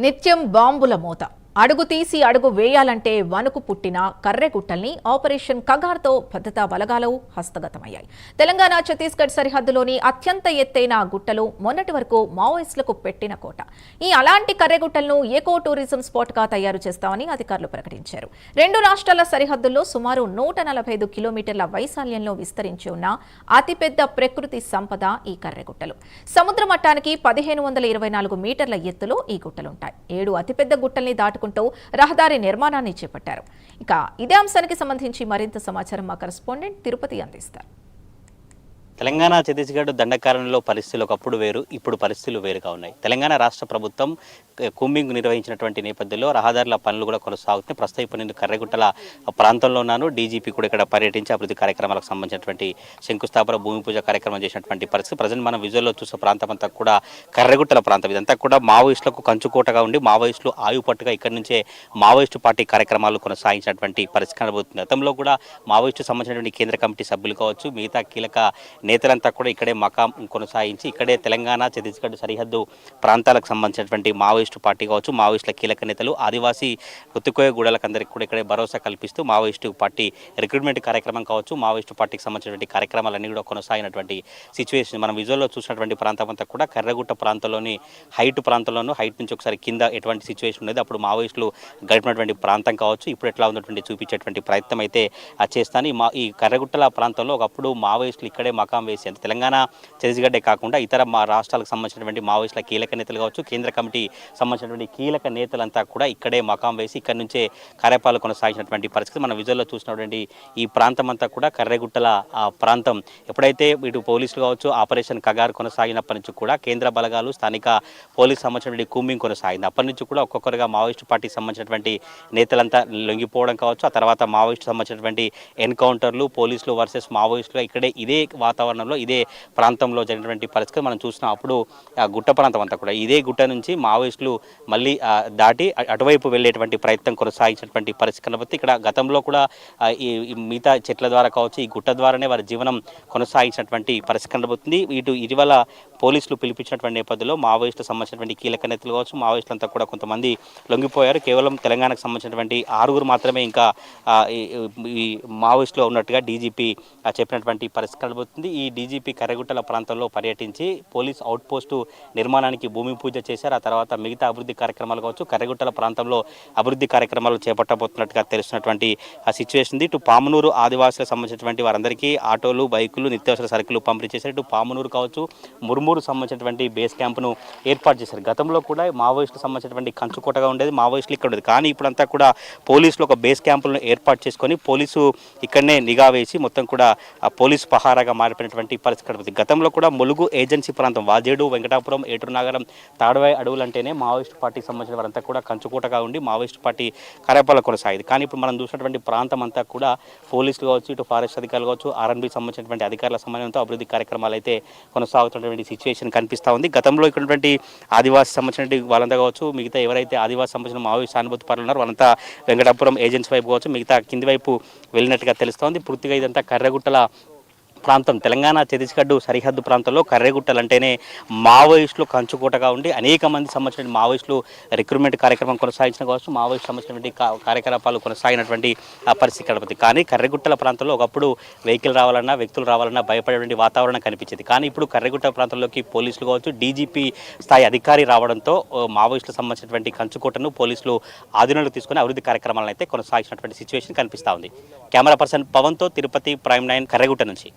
నిత్యం బాంబుల మోత అడుగు తీసి అడుగు వేయాలంటే వణుకు పుట్టిన కర్రెగుట్టల్ని ఆపరేషన్ కగార్తో భద్రతా బలగాలు హస్తగతమయ్యాయి. తెలంగాణ ఛత్తీస్గఢ్ సరిహద్దులోని అత్యంత ఎత్తైన గుట్టలు మొన్నటి వరకు మావోయిస్టులకు పెట్టిన కోట. అలాంటి కర్రెగుట్టలను ఎకో టూరిజం స్పాట్గా తయారు చేస్తామని అధికారులు ప్రకటించారు. రెండు రాష్ట్రాల సరిహద్దుల్లో సుమారు 145 కిలోమీటర్ల వైశాల్యంలో విస్తరించి ఉన్న అతిపెద్ద ప్రకృతి సంపద ఈ కర్రెగుట్టలు. సముద్ర మట్టానికి 1524 మీటర్ల ఎత్తులో ఈ గుట్టలుంటాయి. 7 అతిపెద్ద గుట్టల్ని దాటుకుంటూ రహదారి నిర్మాణాన్ని చేపట్టారు. ఇక ఇదే అంశానికి సంబంధించి మరింత సమాచారం మా కరెస్పాండెంట్ తిరుపతి అందిస్తారు. తెలంగాణ ఛత్తీస్గఢ్ దండకారణలో పరిస్థితులు ఒకప్పుడు వేరు, ఇప్పుడు పరిస్థితులు వేరుగా ఉన్నాయి. తెలంగాణ రాష్ట్ర ప్రభుత్వం కూంబింగ్ నిర్వహించినటువంటి నేపథ్యంలో రహదారుల పనులు కూడా కొనసాగుతున్నాయి. ప్రస్తుతం ఇప్పుడు నేను కర్రెగుట్టల ప్రాంతంలో ఉన్నాను. డీజీపీ కూడా ఇక్కడ పర్యటించి అభివృద్ధి కార్యక్రమాలకు సంబంధించినటువంటి శంకుస్థాపన భూమి పూజ కార్యక్రమం చేసినటువంటి పరిస్థితి. ప్రజెంట్ మనం విజువల్లో చూసే ప్రాంతం అంతా కూడా కర్రెగుట్టల ప్రాంతం. ఇదంతా కూడా మావోయిస్టులకు కంచుకోటగా ఉండి మావోయిస్టులు ఆయుపట్టుగా ఇక్కడి నుంచే మావోయిస్టు పార్టీ కార్యక్రమాలు కొనసాగించినటువంటి పరిస్థితి కనబడుతుంది. గతంలో కూడా మావోయిస్టు సంబంధించినటువంటి కేంద్ర కమిటీ సభ్యులు కావచ్చు, మిగతా కీలక నేతలంతా కూడా ఇక్కడే మకాం కొనసాగించి ఇక్కడే తెలంగాణ ఛత్తీస్గఢ్ సరిహద్దు ప్రాంతాలకు సంబంధించినటువంటి మావోయిస్టు పార్టీ కావచ్చు, మావోయిస్టుల కీలక నేతలు, ఆదివాసీ గుత్తుకోయ గూడలకందరికీ కూడా ఇక్కడే భరోసా కల్పిస్తూ మావోయిస్టు పార్టీ రిక్రూట్మెంట్ కార్యక్రమం కావచ్చు, మావోయిస్టు పార్టీకి సంబంధించినటువంటి కార్యక్రమాలన్నీ కూడా కొనసాగినటువంటి సిచ్యువేషన్ మనం విజువల్లో చూసినటువంటి ప్రాంతం అంతా కూడా కర్రెగుట్ట ప్రాంతంలోని హైట్ నుంచి ఒకసారి కింద ఎటువంటి సిచ్యువేషన్ ఉండేది, అప్పుడు మావోయిస్టులు గడిపినటువంటి ప్రాంతం కావచ్చు, ఇప్పుడు ఎట్లా ఉన్నటువంటి చూపించేటువంటి ప్రయత్నం అయితే చేస్తాను. ఈ కర్రెగుట్టల ప్రాంతంలో ఒకప్పుడు మావోయిస్టులు ఇక్కడే మకాం వేసి అంటే తెలంగాణ ఛత్తీస్గఢే కాకుండా ఇతర రాష్ట్రాలకు సంబంధించినటువంటి మావోయిస్టుల కీలక నేతలు కావచ్చు, కేంద్ర కమిటీ సంబంధించినటువంటి కీలక నేతలంతా కూడా ఇక్కడే మకాం వేసి ఇక్కడి నుంచే కార్యపాలన కొనసాగించినటువంటి పరిస్థితి మనం విజువల్లో చూసినటువంటి ఈ ప్రాంతం అంతా కూడా కర్రెగుట్టల ప్రాంతం. ఎప్పుడైతే ఇటు పోలీసులు కావచ్చు ఆపరేషన్ కగార్ కొనసాగినప్పటి నుంచి కూడా కేంద్ర బలగాలు స్థానిక పోలీసు సంబంధించినటువంటి కూంబింగ్ కొనసాగింది. అప్పటి నుంచి కూడా ఒక్కొక్కరుగా మావోయిస్టు పార్టీకి సంబంధించినటువంటి నేతలంతా లొంగిపోవడం కావచ్చు, ఆ తర్వాత మావోయిస్టు సంబంధించినటువంటి ఎన్కౌంటర్లు పోలీసులు వర్సెస్ మావోయిస్టులు ఇక్కడే ఇదే వాతావరణంలో ఇదే ప్రాంతంలో జరిగినటువంటి పరిస్థితి మనం చూసినాం. అప్పుడు ఆ గుట్ట ప్రాంతం అంతా కూడా ఇదే గుట్ట నుంచి మావోయిస్టులు మళ్ళీ దాటి అటువైపు వెళ్ళేటువంటి ప్రయత్నం కొనసాగించినటువంటి పరిస్థితి కనబడుతుంది. ఇక్కడ గతంలో కూడా ఈ మిగతా చెట్ల ద్వారా కావచ్చు ఈ గుట్ట ద్వారానే వారి జీవనం కొనసాగించినటువంటి పరిస్థితి కనబడుతుంది. ఇటీవల పోలీసులు పిలిపించినటువంటి నేపథ్యంలో మావోయిస్టులకు సంబంధించినటువంటి కీలక నేతలు కావచ్చు మావోయిస్టులంతా కూడా కొంతమంది లొంగిపోయారు. కేవలం తెలంగాణకు సంబంధించినటువంటి 6 మాత్రమే ఇంకా ఈ మావోయిస్టులో ఉన్నట్టుగా డీజీపీ చెప్పినటువంటి పరిస్థితి కనబడుతుంది. ఈ డీజీపీ కర్రెగుట్టల ప్రాంతంలో పర్యటించి పోలీస్ అవుట్ పోస్టు నిర్మాణానికి భూమి పూజ చేశారు. ఆ తర్వాత మిగతా అభివృద్ధి కార్యక్రమాలు కావచ్చు కర్రెగుట్టల ప్రాంతంలో అభివృద్ధి కార్యక్రమాలు చేపట్టబోతున్నట్టుగా తెలుస్తున్నటువంటి ఆ సిచ్యువేషన్ ఉంది. ఇటు పామునూరు ఆదివాసులకు సంబంధించినటువంటి వారందరికీ ఆటోలు బైకులు నిత్యావసర సరుకులు పంపిణీ చేశారు. ఇటు పామునూరు కావచ్చు మురుమూరు సంబంధించినటువంటి బేస్ క్యాంపును ఏర్పాటు చేశారు. గతంలో కూడా మావోయిస్టులకు సంబంధించినటువంటి కంచుకోటగా ఉండేది, మావోయిస్టులు ఇక్కడ ఉండేది. కానీ ఇప్పుడంతా కూడా పోలీసులు ఒక బేస్ క్యాంపులను ఏర్పాటు చేసుకొని పోలీసు ఇక్కడనే నిఘా వేసి మొత్తం కూడా ఆ పోలీసు పహారాగా మారిపోయినటువంటి పరిస్థితి కనబడుతుంది. గతంలో కూడా ములుగు ఏజెన్సీ ప్రాంతం వాజేడు వెంకటాపురం ఏటూరు నాగరం తాడువాయి అడవులు అంటేనే మావోయిస్టు పార్టీకి సంబంధించిన వారంతా కూడా కంచుకోటగా ఉండి మావోయిస్టు పార్టీ కార్యపాలన కొనసాగింది. కానీ ఇప్పుడు మనం చూసినటువంటి ప్రాంతం అంతా కూడా పోలీసులు కావచ్చు ఇటు ఫారెస్ట్ అధికారులు కావచ్చు ఆర్ఎన్బి సంబంధించినటువంటి అధికారుల సమన్వయంతో అభివృద్ధి కార్యక్రమాలు అయితే కొనసాగుతున్నటువంటి సిచ్యువేషన్ కనిపిస్తూ ఉంది. గతంలో ఇక్కడ ఆదివాసీ సంబంధించినటువంటి వాళ్ళంతా కావచ్చు మిగతా ఎవరైతే ఆదివాసీ సంబంధించిన మావోయిస్ట్ సానుభూతి పరులు ఉన్నారో వాళ్ళంతా వెంకటాపురం ఏజెన్సీ వైపు కావచ్చు మిగతా కింది వైపు వెళ్ళినట్టుగా తెలుస్తోంది. పూర్తిగా ఇదంతా కర్రెగుట్టల ప్రాంతం తెలంగాణ ఛత్తీస్గఢ్ సరిహద్దు ప్రాంతంలో కర్రెగుట్టలు అంటేనే మావోయిస్టులు కంచుకోటగా ఉండి అనేక మంది సంబంధించిన మావోయిస్టులు రిక్రూట్మెంట్ కార్యక్రమం కొనసాగించిన కావచ్చు మావోయిస్ట్ సంబంధించినటువంటి కార్యకలాపాలు కొనసాగినటువంటి పరిస్థితి కనబడుతుంది. కానీ కర్రెగుట్టల ప్రాంతంలో ఒకప్పుడు వెహికల్ రావాలన్నా వ్యక్తులు రావాలన్నా భయపడేటువంటి వాతావరణం కనిపించేది. కానీ ఇప్పుడు కర్రెగుట్ట ప్రాంతంలోకి పోలీసులు కావచ్చు డీజీపీ స్థాయి అధికారి రావడంతో మావోయిస్టులకు సంబంధించినటువంటి కంచుకోటను పోలీసులు ఆధీనంలో తీసుకుని అభివృద్ధి కార్యక్రమాలను అయితే కొనసాగించినటువంటి సిచ్యువేషన్ కనిపిస్తూ ఉంది. కెమెరా పర్సన్ పవన్తో తిరుపతి ప్రైమ్ 9 కర్రెగుట్ట నుంచి.